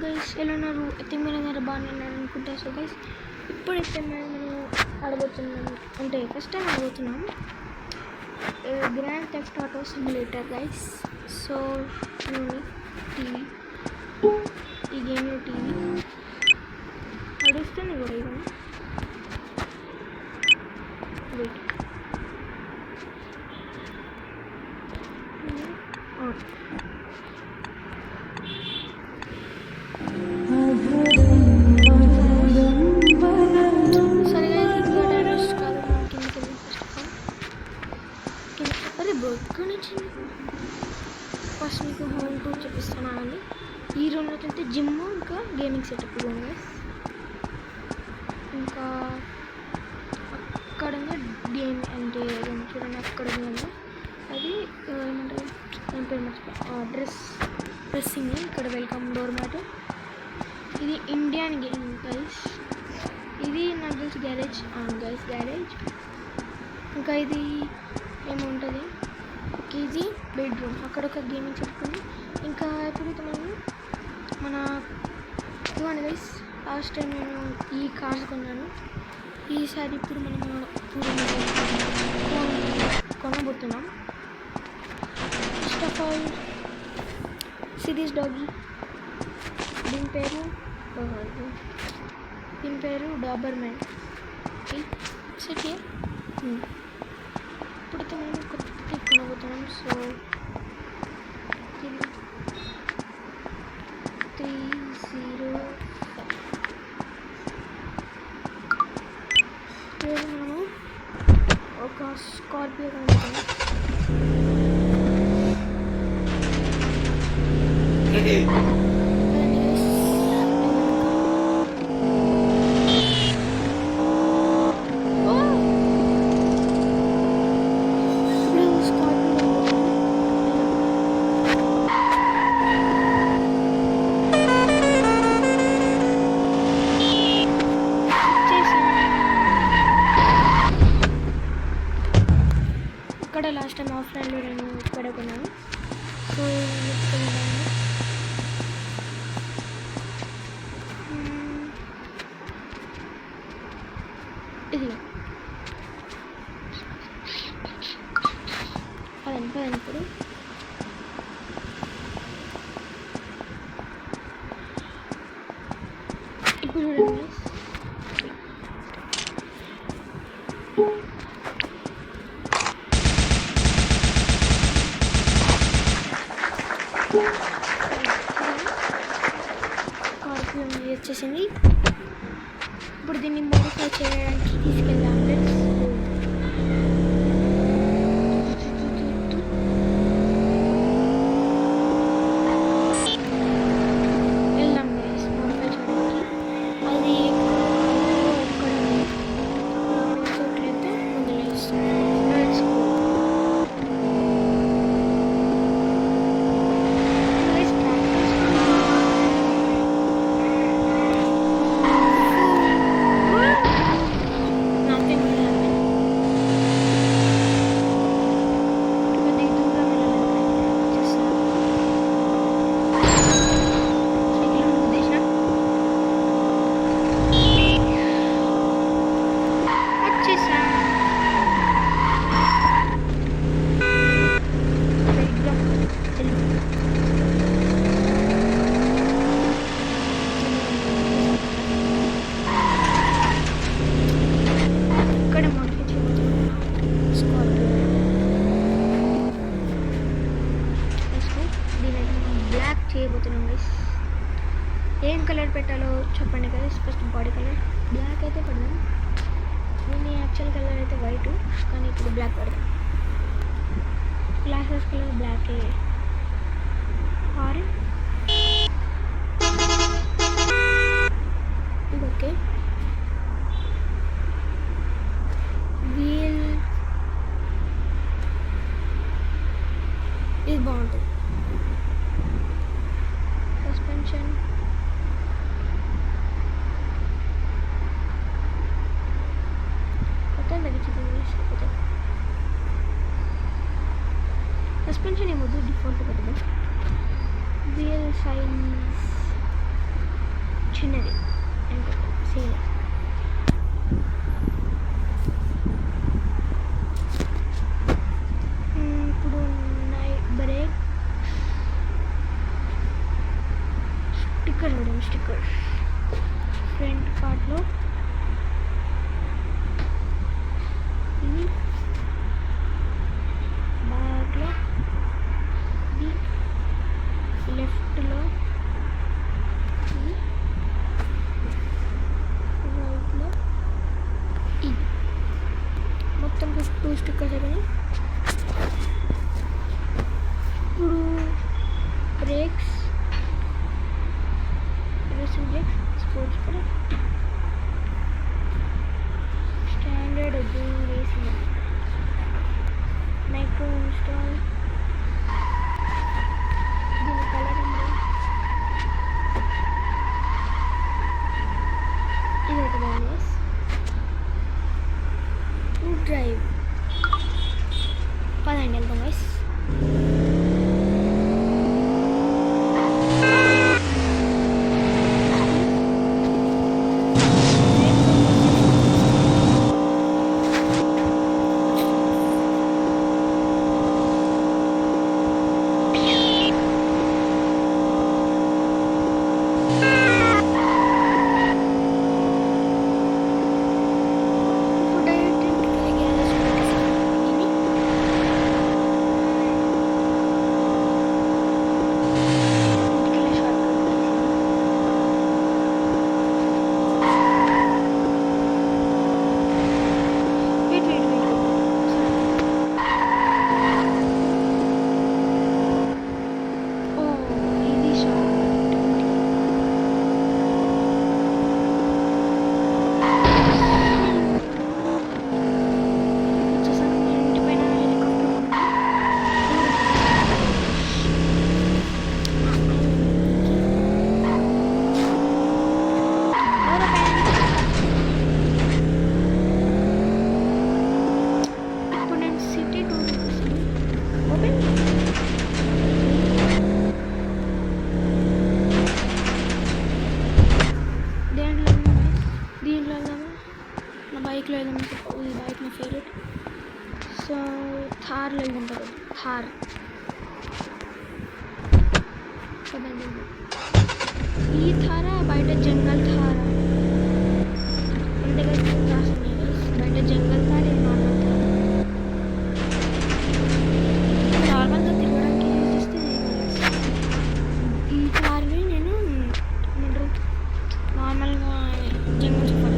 Guys ఎలా ఉన్నారు? అయితే మీరు బాగానే అనుకుంటా. సో గైస్ ఇప్పుడైతే మనం ఆడబోతున్నాం అంటే ఫస్ట్ టైం ఆడబోతున్నాం grand theft auto simulator guys. So TV ఈ గేమ్లో టీవీ నడుస్తుంది కూడా ఇవన్నీ వెయిట్ ఫస్ట్ మీకు హోమ్ టూర్ చూపిస్తున్నానండి. ఈ రూమ్లో అయితే జిమ్ ఇంకా గేమింగ్ సెటప్ రూమ్ ఇంకా అక్కడ గేమ్ అంటే చూడండి అక్కడ ఉంది అది ఏమంటారు దాని పేరు మర్చిపోయి డ్రెస్సింగ్. ఇక్కడ వెల్కమ్ డోర్ మ్యాట్. ఇది ఇండియన్ గేమ్ గైస్. ఇది నాకు తెలిసి గ్యారేజ్ గైస్ గ్యారేజ్. ఇంకా ఇది ఏముంటుంది ఇది బెడ్రూమ్. అక్కడ ఒక గేమింగ్ చెప్పుకుంది. ఇంకా ఎప్పుడైతే మన ఇవ్వండి గైస్ లాస్ట్ టైం నేను ఈ కార్స్ కొన్నాను. ఈసారి ఇప్పుడు మనం కొనబోతున్నాం. First of all series doggy. దీని పేరు డాబర్ మ్యాన్. ఇప్పుడైతే మనం కొత్త కొనబోతున్నాం. సో 305 మనము ఒక స్కార్పియో కొనుక్కుంటాం. ఇక్కడ లాస్ట్ టైం ఆఫ్లైన్లో నేను ఇక్కడ కొన్నాను. సో ఇది పదండి ఇప్పుడు చూడండి స్కార్పియో వచ్చేసింది. ఇప్పుడు దీన్ని మోడిఫై చేయడానికి తీసుకెళ్దాం. వెళ్దాం మోడిఫై చేయడానికి. అది చోట్లయితే చేయబోతున్నాం గైస్. ఏం కలర్ పెట్టాలో చెప్పండి guys. First body colour black అయితే పెడదాం. దీని యాక్చువల్ కలర్ అయితే వైట్, కానీ ఇప్పుడు బ్లాక్ పెడదాం. Glasses colour black. ఆరెంజ్ ఇది ఓకే. వీల్ ఇది బాగుంటుంది. సస్పెన్షన్ మొత్తం తగ్గించుకుంది. సస్పెన్షన్ ఏమొద్దు, డిఫాల్ట్ పెడదాం. ఇది చిన్నది అనుకుంటా సేల్. ఇప్పుడు బ్రేక్ స్టిక్కర్ చూడండి, స్టిక్కర్ ఫ్రంట్ పార్ట్లో ఇది, బ్యాక్లో ఇది, లెఫ్ట్లో ఇది, రైట్లో ఇది. మొత్తం 2 స్టిక్కర్స్ అయిపోయినాయి. ఇప్పుడు brakes, racing brakes, sports brake, standard racing, micro install, దీని కలర్ ఇది ఒక బాగుంది. డ్రైవ్ పదండి వెళ్దాం గైస్. బైక్లో వెళ్దాం. ఈ బైక్ నా ఫేవరెట్. సో థార్లో వెళ్దాం. థార్ కదండి. ఈ థార బయట జంగల్ థార అంతే కదా రాసింది. బయట జంగల్ థార్, ఇది నార్మల్ థార్. నార్మల్గా తిరగడానికి యూజ్ చేస్తే ఈ థార్ని నేను నార్మల్గా జంగల్ సఫారీ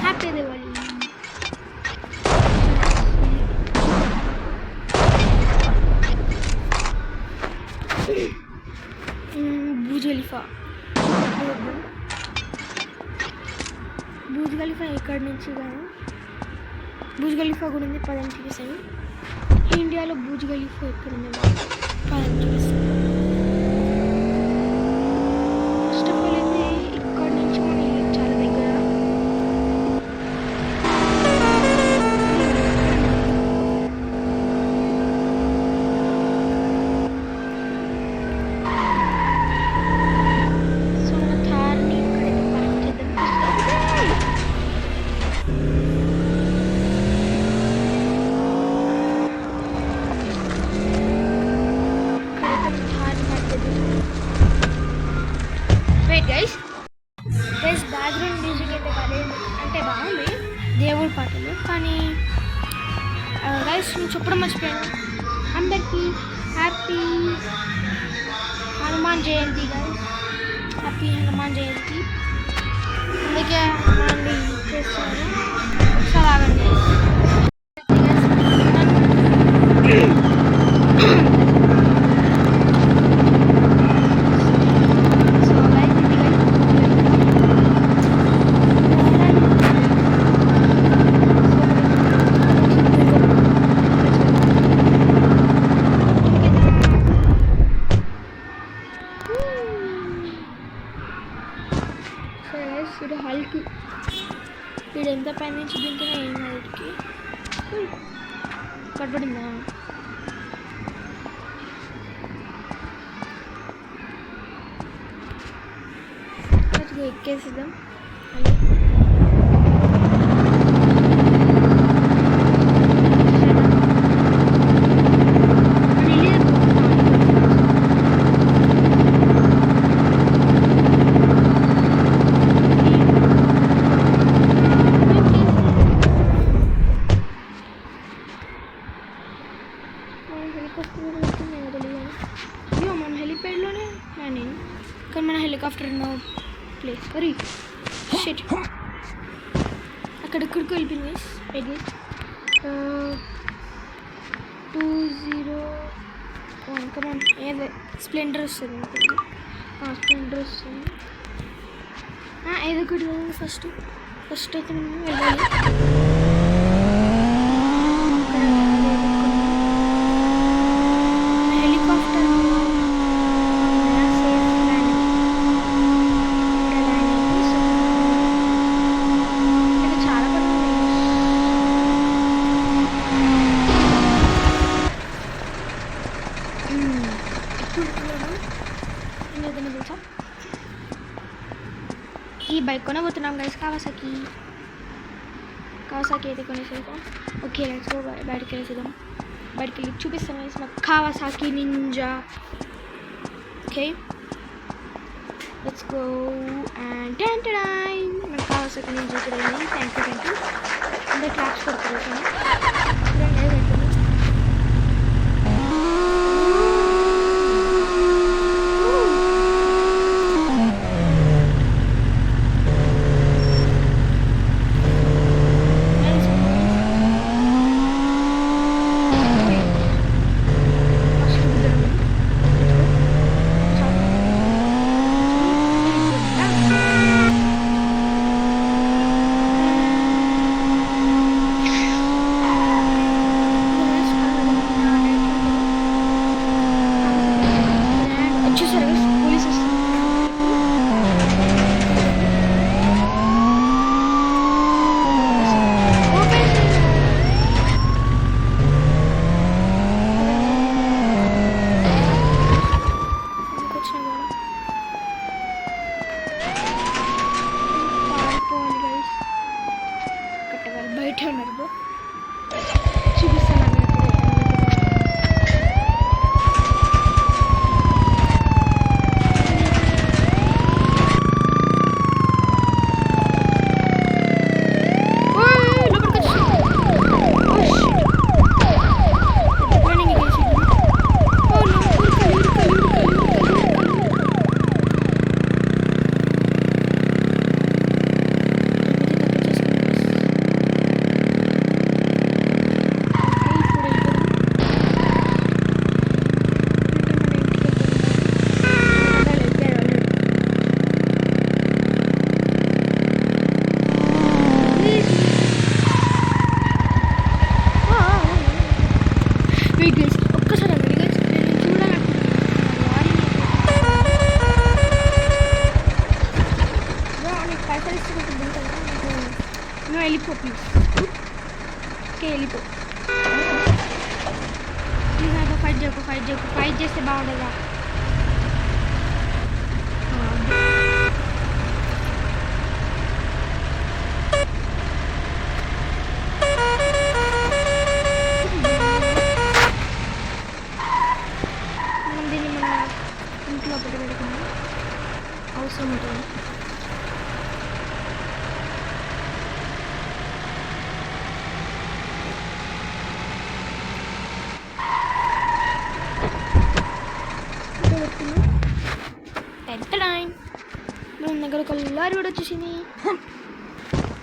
హ్యాపీ దివాళీ. చూపిస్తాను ఇక్కడ నుంచి కానీ బుర్జ్ ఖలీఫా కూడా ఉంది, పదని చూపిస్తాను. ఇండియాలో బుర్జ్ ఖలీఫా ఎక్కడ ఉంది పదని చూపిస్తాను. ఫస్ట్ ఆఫ్ ఆల్ అయితే ఇక్కడ నుంచి మన ఇల్లు చాలా దగ్గర. సో మన థార్ని ఇక్కడైతే పార్క్ చేద్దాం. గైస్ బ్యాక్గ్రౌండ్ మ్యూజిక్ అయితే పర్లేదు, అంటే బాగుంది దేవుడి పాటలు. కానీ గైస్ నేను చెప్పడం మర్చిపోయాను, అందరికీ happy Hanuman Jayanti guys, happy Hanuman Jayanti. అందుకే హనుమాన్ని చేస్తున్నారు. ఒకసారి ఆగండి. ఇది హల్క్, వీడు ఎంత పైన నుంచి దింకినా ఏం కాదుకి కనపడిందా? ఎక్కేసిద్దాం. అయ్యో మన హెలిప్యాడ్లోనే నేను, కానీ మన హెలికాప్టర్ నో ప్లేస్. అరే షిట్, అక్కడెక్కడికి వెళ్ళిపోయింది. ఇది 201 కమాన్. ఏదే స్ప్లెండర్ వస్తుంది, స్ప్లెండర్ వస్తుంది. ఏదో ఒకటి ఫస్ట్ అయితే మనం వెళ్ళాలి. ఈ బైక్ కొనబోతున్నాం గైస్, కావాసాకి అయితే కొనేసేద్దాం. ఓకే లెట్స్ గో, బయటకి వెళ్ళేసేద్దాం. బయటకి వెళ్ళి చూపిస్తాం గైస్ మాకు Kawasaki ninja. Okay let's go. And నాకు కావాసాకి నింజా ఇక్కడ ఉంది. థ్యాంక్ యూ అందరు క్లాప్స్ కొడుతున్నాను. బయట ఉన్నారు చూపిస్తాను. ఓకే వెళ్ళిపో. ప్లీజ్ నాతో ఫైట్ చేస్తే బాగుంటుందా? మనం దీన్ని మన ఇంట్లో పెట్టుకుందాం, అవసరం ఉంటుంది. మన దగ్గర ఒక లారీ కూడా వచ్చేసింది.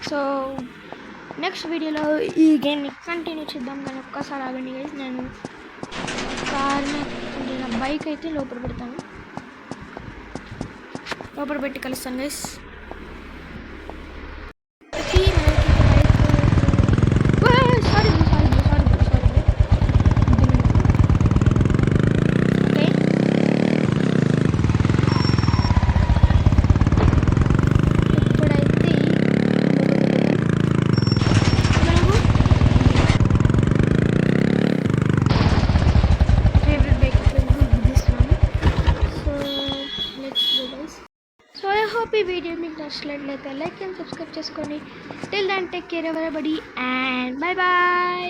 సో నెక్స్ట్ వీడియోలో ఈ గేమ్ని కంటిన్యూ చేద్దాం. కానీ ఒక్కసారి ఆగండి గైస్, నేను కార్ని అంటే నా బైక్ అయితే లోపల పెడతాను, లోపల పెట్టి కలుస్తాను గైస్. ఈ వీడియో మీకు నచ్చినట్లయితే లైక్ అండ్ సబ్స్క్రైబ్ చేసుకోండి. Till then take care everybody and bye bye.